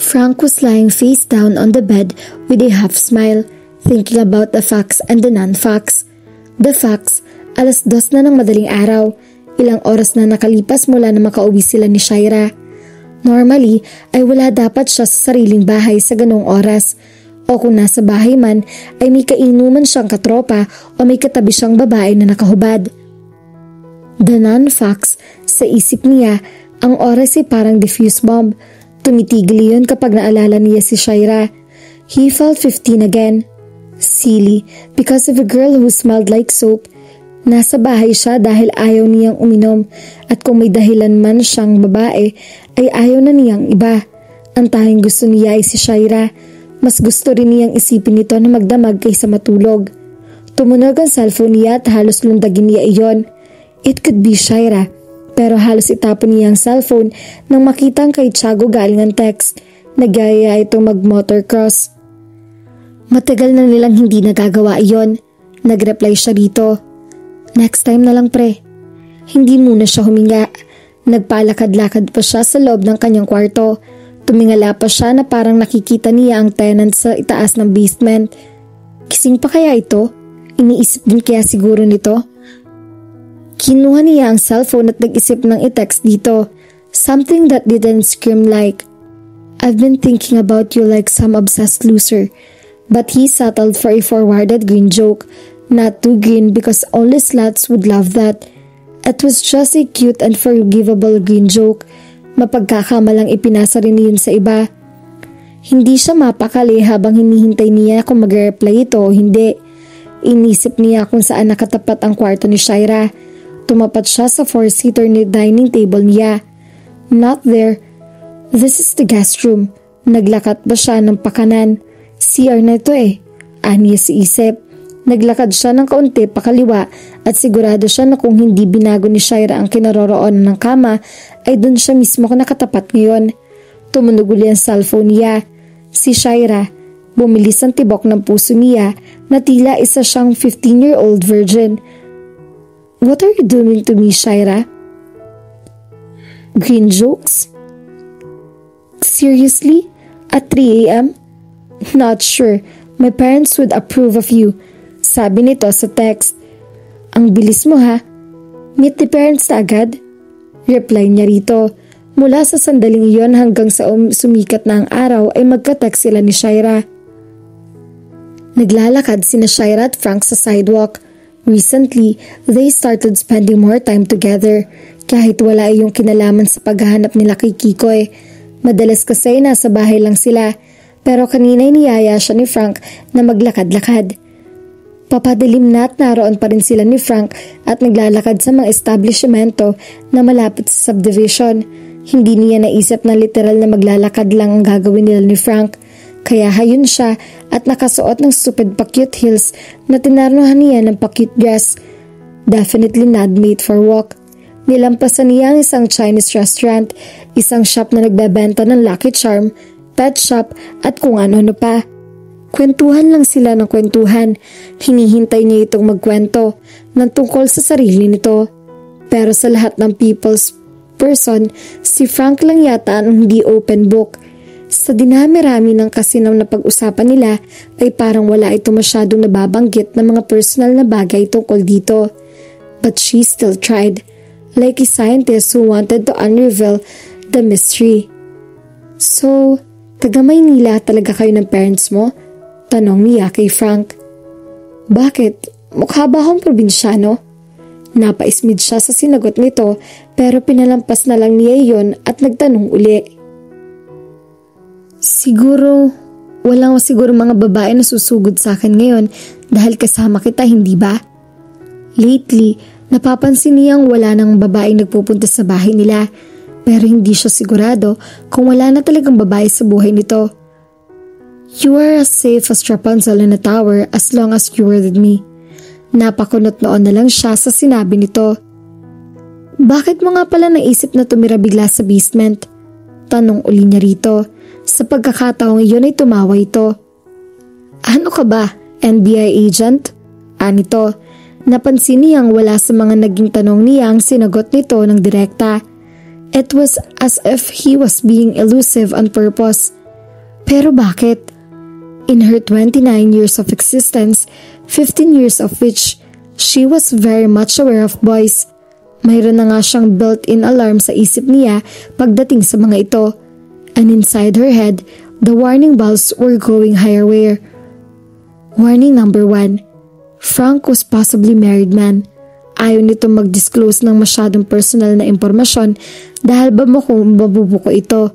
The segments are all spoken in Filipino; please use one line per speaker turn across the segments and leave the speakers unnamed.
Frank was lying face down on the bed with a half smile, thinking about the facts and the non-facts. The facts, 2:00 na ng madaling araw, ilang oras na nakalipas mula na makauwi sila ni Shaira. Normally ay wala dapat siya sa sariling bahay sa ganong oras, o kung nasa bahay man ay may kainuman siyang katropa o may katabi siyang babae na nakahubad. The non-facts, sa isip niya, ang oras ay parang diffuse bomb. Tumitigil yun kapag naalala niya si Shaira. He felt 15 again. Silly, because of a girl who smelled like soap. Nasa bahay siya dahil ayaw niyang uminom, at kung may dahilan man siyang babae ay ayaw na niyang iba. Ang tanging gusto niya ay si Shaira. Mas gusto rin niyang isipin nito na magdamag kaysa matulog. Tumunog ang cellphone niya at halos lundagin niya iyon. It could be Shaira, pero halos itapon niya ang cellphone nang makitang kay Tiago galing ang text. Nagyaya itong mag-motorcross. Matagal na nilang hindi nagagawa iyon. Nag-reply siya rito. Next time na lang pre. Hindi muna siya huminga. Nagpalakad-lakad pa siya sa loob ng kanyang kwarto. Tumingala pa siya na parang nakikita niya ang tenant sa itaas ng basement. Kising pa kaya ito? Iniisip din kaya siguro nito? Kinuha niya ang cellphone at nag-isip ng i-text dito. Something that didn't scream like, "I've been thinking about you like some obsessed loser." But he settled for a forwarded green joke. Not too green because only sluts would love that. It was just a cute and forgivable green joke. Mapagkakamalang ipinasa rin yun sa iba. Hindi siya mapakali habang hinihintay niya kung mag-reply ito o hindi. Inisip niya kung saan nakatapat ang kwarto ni Shaira. Tumapat siya sa 4-seater ni dining table niya. Not there. This is the guest room. Naglakat ba siya ng pakanan? CR na ito eh. Aniya si isip. Naglakad siya ng kaunti pakaliwa at sigurado siya na kung hindi binago ni Shaira ang kinaroroonan ng kama ay dun siya mismo nakatapat ngayon. Tumunog uli ang cellphone niya. Si Shaira. Bumilis ang tibok ng puso niya na tila isa siyang 15-year-old virgin. What are you doing to me, Shaira? Green jokes? Seriously? At 3 a.m.? Not sure. My parents would approve of you. Sabi nito sa text. Ang bilis mo ha. Meet the parents na agad? Reply niya rito. Mula sa sandaling iyon hanggang sa sumikat na ang araw ay magka-text sila ni Shaira. Naglalakad sina Shaira at Frank sa sidewalk. Recently, they started spending more time together. Kahit wala yung kinalaman sa paghahanap nila kay Kikoy. Madalas kasi nasa bahay lang sila. Pero kanina niyaya siya ni Frank na maglakad-lakad. Papadilim na at naroon pa rin sila ni Frank at naglalakad sa mga establishmento na malapit sa subdivision. Hindi niya naisip na literal na maglalakad lang ang gagawin nila ni Frank. Kaya hayun siya at nakasuot ng stupid pa-cute heels na tinarnuhan niya ng pa-cute dress. Definitely not made for walk. Nilampasan niya ang isang Chinese restaurant, isang shop na nagbebenta ng Lucky Charm, pet shop at kung ano-ano pa. Kwentuhan lang sila ng kwentuhan. Hinihintay niya itong magkwento ng tungkol sa sarili nito. Pero sa lahat ng people's person, si Frank lang yata ang hindi open book. Sa dinami-rami ng kasinaw na pag-usapan nila ay parang wala ito masyadong nababanggit ng mga personal na bagay tungkol dito. But she still tried, like a scientist who wanted to unravel the mystery. So, taga Maynila talaga kayo ng parents mo? Tanong niya kay Frank. Bakit? Mukha ba akong probinsyano? Napaismid siya sa sinagot nito pero pinalampas na lang niya iyon at nagtanong uli. Siguro, walang siguro mga babae na susugod sa akin ngayon dahil kasama kita, hindi ba? Lately, napapansin niyang wala nang babaeng nagpupunta sa bahay nila pero hindi siya sigurado kung wala na talagang babae sa buhay nito. You are as safe as Rapunzel in a tower as long as you were with me. Napakunot noon na lang siya sa sinabi nito. Bakit mo nga pala naisip na tumira bigla sa basement? Tanong uli niya rito. Sa pagkakataong iyon ay tumawa ito. Ano ka ba? NBI agent? Anito. Napansin niyang wala sa mga naging tanong niya ang sinagot nito ng direkta. It was as if he was being elusive on purpose. Pero bakit? In her 29 years of existence, 15 years of which she was very much aware of boys, mayroon na nga siyang built-in alarm sa isip niya pagdating sa mga ito. And inside her head, the warning bells were going higher. Warning number 1. Frank was possibly married man. Ayaw nito mag-disclose ng masyadong personal na impormasyon dahil mabubuko ito.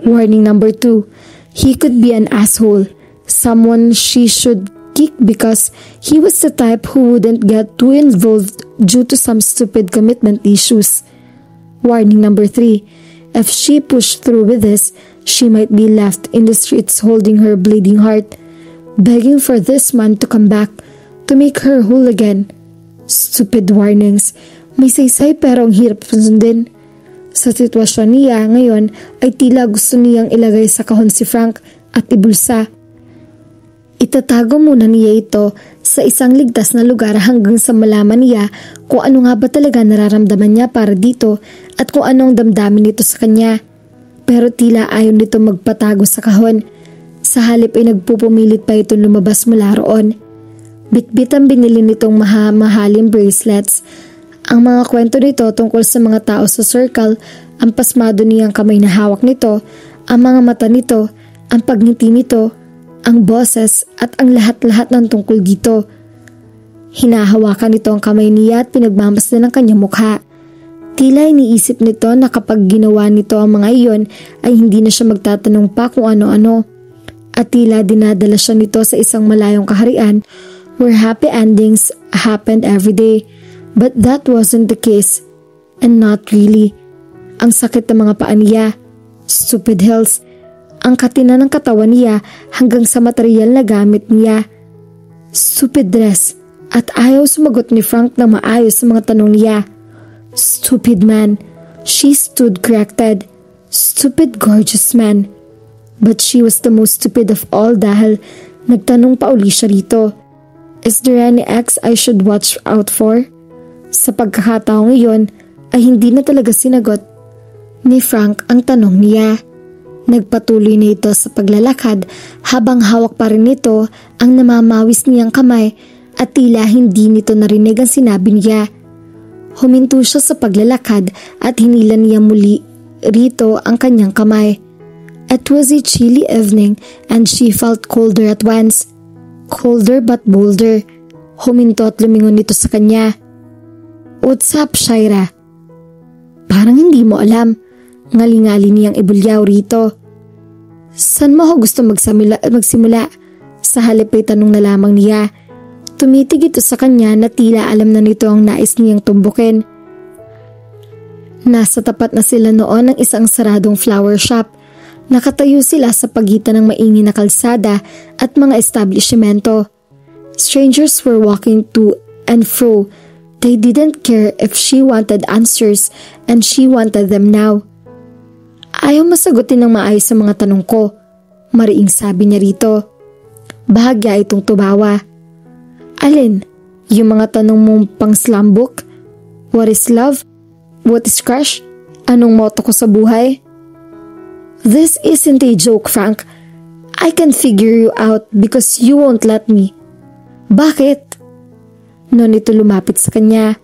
Warning number 2. He could be an asshole. Someone she should kick because he was the type who wouldn't get too involved due to some stupid commitment issues. Warning number 3. If she pushed through with this, she might be left in the streets holding her bleeding heart, begging for this man to come back to make her whole again. Stupid warnings. May saysay pero ang hirap sundin. Sa sitwasyon niya ngayon ay tila gusto niyang ilagay sa kahon si Frank at ibulsa. Itatago muna niya ito sa isang ligtas na lugar hanggang sa malaman niya kung ano nga ba talaga nararamdaman niya para dito at kung anong damdamin nito sa kanya. Pero tila ayaw nito magpatago sa kahon. Sa halip ay nagpupumilit pa itong lumabas mula roon. Bitbit ang binili nitong mahaling bracelets. Ang mga kwento nito tungkol sa mga tao sa circle, ang pasmado niyang kamay na hawak nito, ang mga mata nito, ang pagngiti nito, ang boses at ang lahat-lahat ng tungkol dito. Hinahawakan nito ang kamay niya at pinagmamasdan ng kanyang mukha. Tila iniisip nito na kapag ginawa nito ang mga iyon ay hindi na siya magtatanong pa kung ano-ano. At tila dinadala siya nito sa isang malayong kaharian where happy endings happened every day. But that wasn't the case. And not really. Ang sakit ng mga paa niya. Stupid hills. Ang katina ng katawan niya hanggang sa material na gamit niya. Stupid dress. At ayaw sumagot ni Frank na maayos sa mga tanong niya. Stupid man. She stood corrected. Stupid gorgeous man. But she was the most stupid of all dahil nagtanong pa uli siya rito. Is there any ex I should watch out for? Sa pagkakataong iyon ay hindi na talaga sinagot ni Frank ang tanong niya. Nagpatuloy na ito sa paglalakad habang hawak pa rin nito ang namamawis niyang kamay at tila hindi nito narinig ang sinabi niya. Huminto siya sa paglalakad at hinila niya muli rito ang kanyang kamay. It was a chilly evening and she felt colder at once. Colder but bolder. Huminto at lumingon nito sa kanya. What's up, Shaira? Parang hindi mo alam. Ngalingali niyang ibulyaw rito. San mo ako gusto magsimula? Sa halip ay tanong na lamang niya. Tumitig ito sa kanya na tila alam na nito ang nais niyang tumbukin. Nasa tapat na sila noon ng isang saradong flower shop. Nakatayo sila sa pagitan ng maingay na kalsada at mga establishmento. Strangers were walking to and fro. They didn't care if she wanted answers and she wanted them now. Ayaw masagutin ng maayos sa mga tanong ko, mariing sabi niya rito. Bahagya itong tumawa. Alin? Yung mga tanong mong pang slam book? What is love? What is crush? Anong motto ko sa buhay? This isn't a joke, Frank. I can figure you out because you won't let me. Bakit? Noon ito lumapit sa kanya.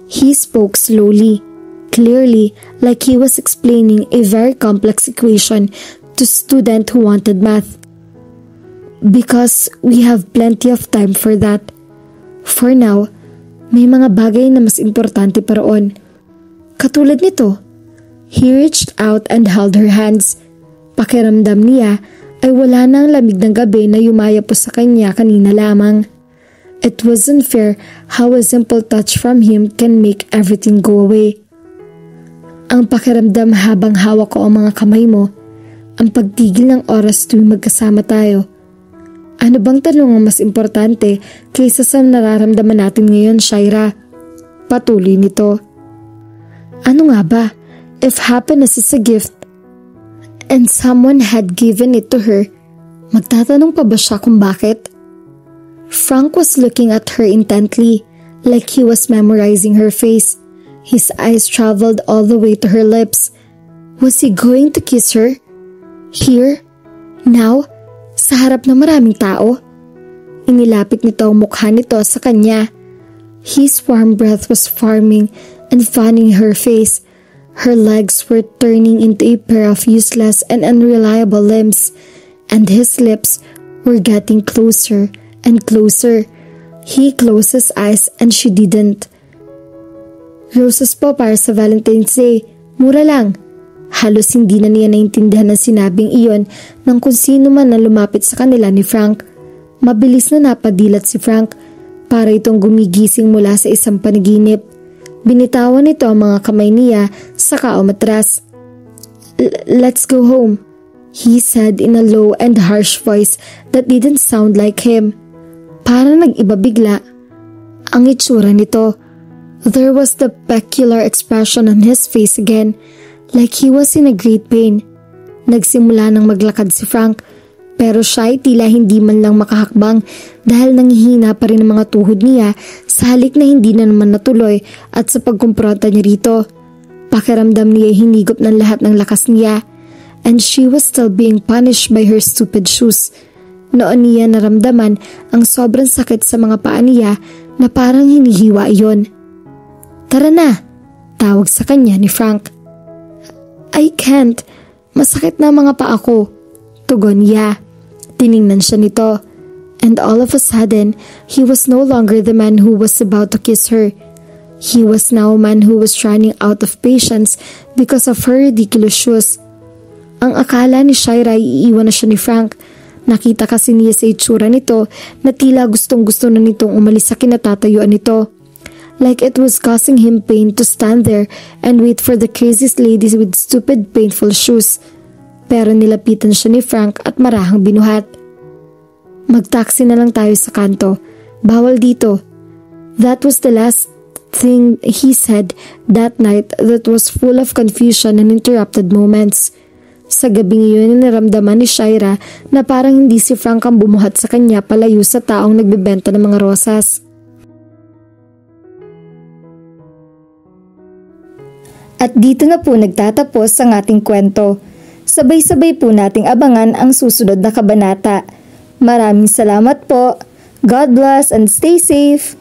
He spoke slowly, clearly, like he was explaining a very complex equation to a student who wanted math. Because we have plenty of time for that. For now, may mga bagay na mas importante pa roon. Katulad nito, he reached out and held her hands. Pakiramdam niya ay wala nang lamig ng gabi na yumaya po sa kanya kanina lamang. It wasn't fair how a simple touch from him can make everything go away. Ang pakiramdam habang hawak ko ang mga kamay mo, ang pagtigil ng oras tuwing magkasama tayo. Ano bang tanong ang mas importante kaysa sa nararamdaman natin ngayon, Shaira? Patuloy nito. Ano nga ba? If happiness is a gift and someone had given it to her, magtatanong pa ba siya kung bakit? Frank was looking at her intently, like he was memorizing her face. His eyes traveled all the way to her lips. Was he going to kiss her? Here? Now, sa harap ng maraming tao, inilapit nito ang mukha nito sa kanya. His warm breath was warming and fanning her face. Her legs were turning into a pair of useless and unreliable limbs, and his lips were getting closer and closer. He closed his eyes and she didn't. Roses po para sa Valentine's Day. Mura lang. Halos hindi na niya naintindihan ang sinabing iyon ng kung sino man na lumapit sa kanila ni Frank. Mabilis na napadilat si Frank para itong gumigising mula sa isang panaginip. Binitawan nito ang mga kamay niya saka umatras. Let's go home, he said in a low and harsh voice that didn't sound like him. Parang nag-iba bigla ang itsura nito. There was the peculiar expression on his face again, like he was in a great pain. Nagsimula nang maglakad si Frank, pero siya ay tila hindi man lang makahakbang dahil nanghihina pa rin ang mga tuhod niya sa halik na hindi na naman natuloy at sa pagkumpronta niya rito. Pakiramdam niya hinigop ng lahat ng lakas niya, and she was still being punished by her stupid shoes. Noon niya naramdaman ang sobrang sakit sa mga paa niya na parang hinihiwa iyon. Tara na, tawag sa kanya ni Frank. I can't, masakit na mga paa ko, tugon niya. Tiningnan siya nito, and all of a sudden, he was no longer the man who was about to kiss her. He was now a man who was running out of patience because of her ridiculous shoes. Ang akala ni Shaira iiwan na siya ni Frank. Nakita kasi niya sa itsura nito na tila gustong-gusto na nitong umalis sa kinatatayuan nito. Like it was causing him pain to stand there and wait for the craziest ladies with stupid painful shoes. Pero nilapitan siya ni Frank at marahang binuhat. Mag-taxi na lang tayo sa kanto. Bawal dito. That was the last thing he said that night that was full of confusion and interrupted moments. Sa gabing iyon naramdaman ni Shaira na parang hindi si Frank ang bumuhat sa kanya palayo sa taong nagbebenta ng mga rosas. At dito na po nagtatapos ang ating kwento. Sabay-sabay po nating abangan ang susunod na kabanata. Maraming salamat po. God bless and stay safe.